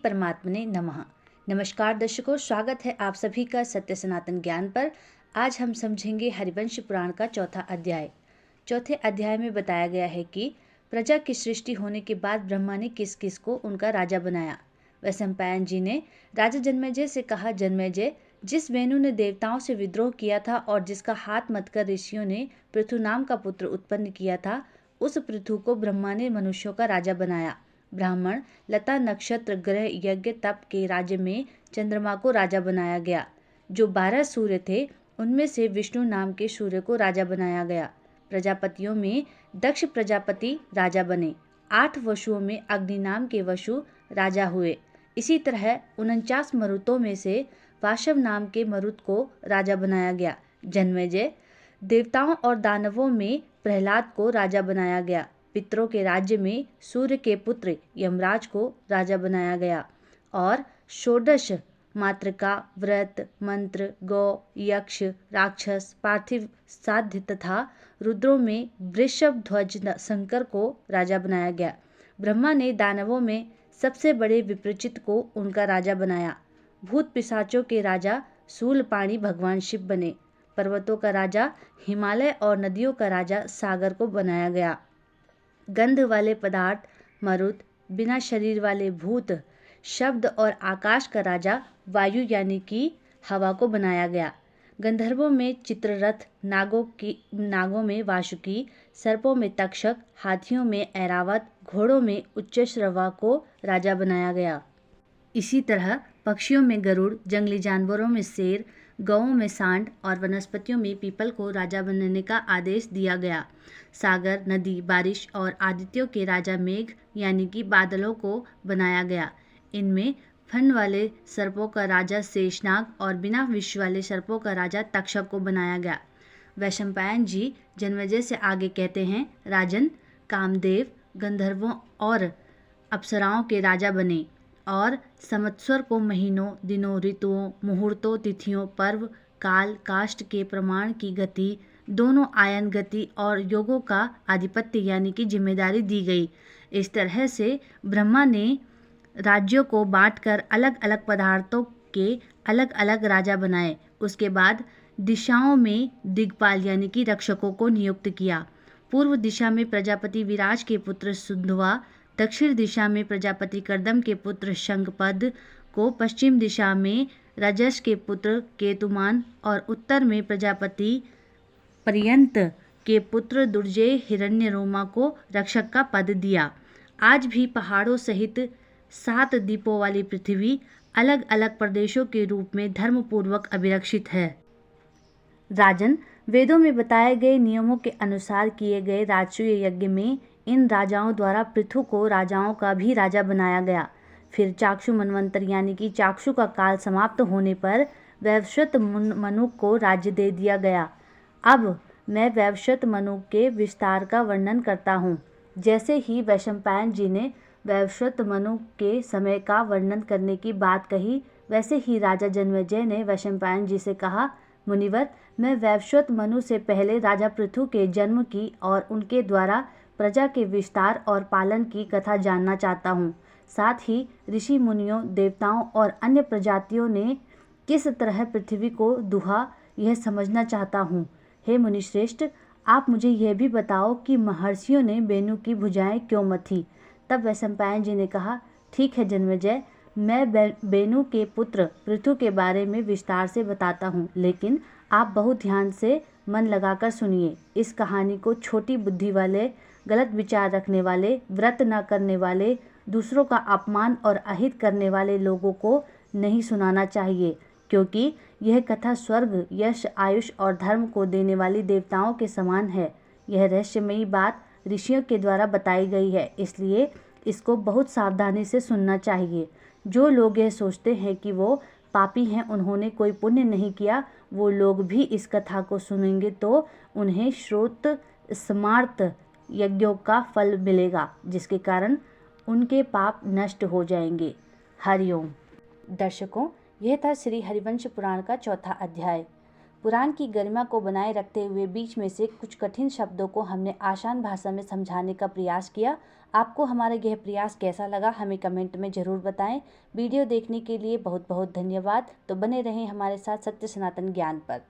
परमात्मने नमः। नमस्कार दर्शकों, स्वागत है आप सभी का सत्य सनातन ज्ञान पर। आज हम समझेंगे हरिवंश पुराण का चौथा अध्याय। चौथे अध्याय में बताया गया है कि प्रजा की सृष्टि होने के बाद ब्रह्मा ने किस किस को उनका राजा बनाया। वैशंपायन जी ने राजा जन्मेजय से कहा, जन्मेजय, जिस वेणु ने देवताओं से विद्रोह किया था और जिसका हाथ मतकर ऋषियों ने पृथु नाम का पुत्र उत्पन्न किया था, उस पृथु को ब्रह्मा ने मनुष्यों का राजा बनाया। ब्राह्मण, लता, नक्षत्र, ग्रह, यज्ञ, तप के राज्य में चंद्रमा को राजा बनाया गया। जो 12 सूर्य थे उनमें से विष्णु नाम के सूर्य को राजा बनाया गया। प्रजापतियों में दक्ष प्रजापति राजा बने। 8 वसुओं में अग्नि नाम के वसु राजा हुए। इसी तरह 49 मरुतों में से वाशव नाम के मरुत को राजा बनाया गया। जन्मेजय, देवताओं और दानवों में प्रहलाद को राजा बनाया गया। पितरों के राज्य में सूर्य के पुत्र यमराज को राजा बनाया गया और षोडश मातृका, व्रत, मंत्र, गौ, यक्ष, राक्षस, पार्थिव, साध्य तथा रुद्रों में वृषभ ध्वज शंकर को राजा बनाया गया। ब्रह्मा ने दानवों में सबसे बड़े विप्रचित को उनका राजा बनाया। भूत पिशाचों के राजा शूलपाणी भगवान शिव बने। पर्वतों का राजा हिमालय और नदियों का राजा सागर को बनाया गया। गंध वाले पदार्थ मरुत, बिना शरीर वाले भूत, शब्द और आकाश का राजा वायु यानी कि हवा को बनाया गया। गंधर्वों में चित्ररथ, नागों में वासुकी, सर्पों में तक्षक, हाथियों में ऐरावत, घोड़ों में उच्चश्रवा को राजा बनाया गया। इसी तरह पक्षियों में गरुड़, जंगली जानवरों में शेर, गौओं में सांड और वनस्पतियों में पीपल को राजा बनने का आदेश दिया गया। सागर, नदी, बारिश और आदित्यों के राजा मेघ यानी कि बादलों को बनाया गया। इनमें फन वाले सर्पों का राजा शेषनाग और बिना विष वाले सर्पों का राजा तक्षक को बनाया गया। वैशंपायन जी जन्मेजय से आगे कहते हैं, राजन, कामदेव गंधर्वों और अप्सराओं के राजा बने और संवत्सर को महीनों, दिनों, ऋतुओं, मुहूर्तों, तिथियों, पर्व, काल, काष्ठ के प्रमाण की गति, दोनों आयन गति और योगों का आधिपत्य यानी कि जिम्मेदारी दी गई। इस तरह से ब्रह्मा ने राज्यों को बांटकर अलग अलग पदार्थों के अलग अलग राजा बनाए। उसके बाद दिशाओं में दिग्पाल यानी कि रक्षकों को नियुक्त किया। पूर्व दिशा में प्रजापति विराज के पुत्र सुंधवा, दक्षिण दिशा में प्रजापति कर्दम के पुत्र शंखपद को, पश्चिम दिशा में रजस के पुत्र केतुमान और उत्तर में प्रजापति पर्यंत के पुत्र दुर्जय हिरण्यरोमा को रक्षक का पद दिया। आज भी पहाड़ों सहित 7 द्वीपों वाली पृथ्वी अलग अलग प्रदेशों के रूप में धर्मपूर्वक अभिरक्षित है। राजन, वेदों में बताए गए नियमों के अनुसार किए गए राजसूय यज्ञ में इन राजाओं द्वारा पृथु को राजाओं का भी राजा बनाया गया। फिर चाक्षु मनवंतर यानी कि चाक्षु का काल समाप्त होने पर वैवस्वत मनु को राज्य दे दिया गया। अब मैं वैवस्वत मनु के विस्तार का वर्णन करता हूँ। जैसे ही वैशंपायन जी ने वैवस्वत मनु के समय का वर्णन करने की बात कही, वैसे ही राजा जन्मेजय ने वैशंपायन जी से कहा, मुनिवर, मैं वैवस्वत मनु से पहले राजा पृथु के जन्म की और उनके द्वारा प्रजा के विस्तार और पालन की कथा जानना चाहता हूँ। साथ ही ऋषि मुनियों, देवताओं और अन्य प्रजातियों ने किस तरह पृथ्वी को दुहा, यह समझना चाहता हूँ। हे मुनिश्रेष्ठ, आप मुझे यह भी बताओ कि महर्षियों ने बेनु की भुजाएं क्यों मथी। तब वैशंपायन जी ने कहा, ठीक है जन्मेजय, मैं बेनु के पुत्र पृथु के बारे में विस्तार से बताता हूँ, लेकिन आप बहुत ध्यान से मन लगाकर सुनिए। इस कहानी को छोटी बुद्धि वाले, गलत विचार रखने वाले, व्रत न करने वाले, दूसरों का अपमान और अहित करने वाले लोगों को नहीं सुनाना चाहिए, क्योंकि यह कथा स्वर्ग, यश, आयुष और धर्म को देने वाली देवताओं के समान है। यह रहस्यमयी बात ऋषियों के द्वारा बताई गई है, इसलिए इसको बहुत सावधानी से सुनना चाहिए। जो लोग यह सोचते हैं कि वो पापी हैं, उन्होंने कोई पुण्य नहीं किया, वो लोग भी इस कथा को सुनेंगे तो उन्हें श्रोत स्मार्त यज्ञों का फल मिलेगा, जिसके कारण उनके पाप नष्ट हो जाएंगे। हरिओम। दर्शकों, यह था श्री हरिवंश पुराण का चौथा अध्याय। पुराण की गरिमा को बनाए रखते हुए बीच में से कुछ कठिन शब्दों को हमने आसान भाषा में समझाने का प्रयास किया। आपको हमारा यह प्रयास कैसा लगा हमें कमेंट में ज़रूर बताएं। वीडियो देखने के लिए बहुत बहुत धन्यवाद। तो बने रहें हमारे साथ सत्य सनातन ज्ञान पर।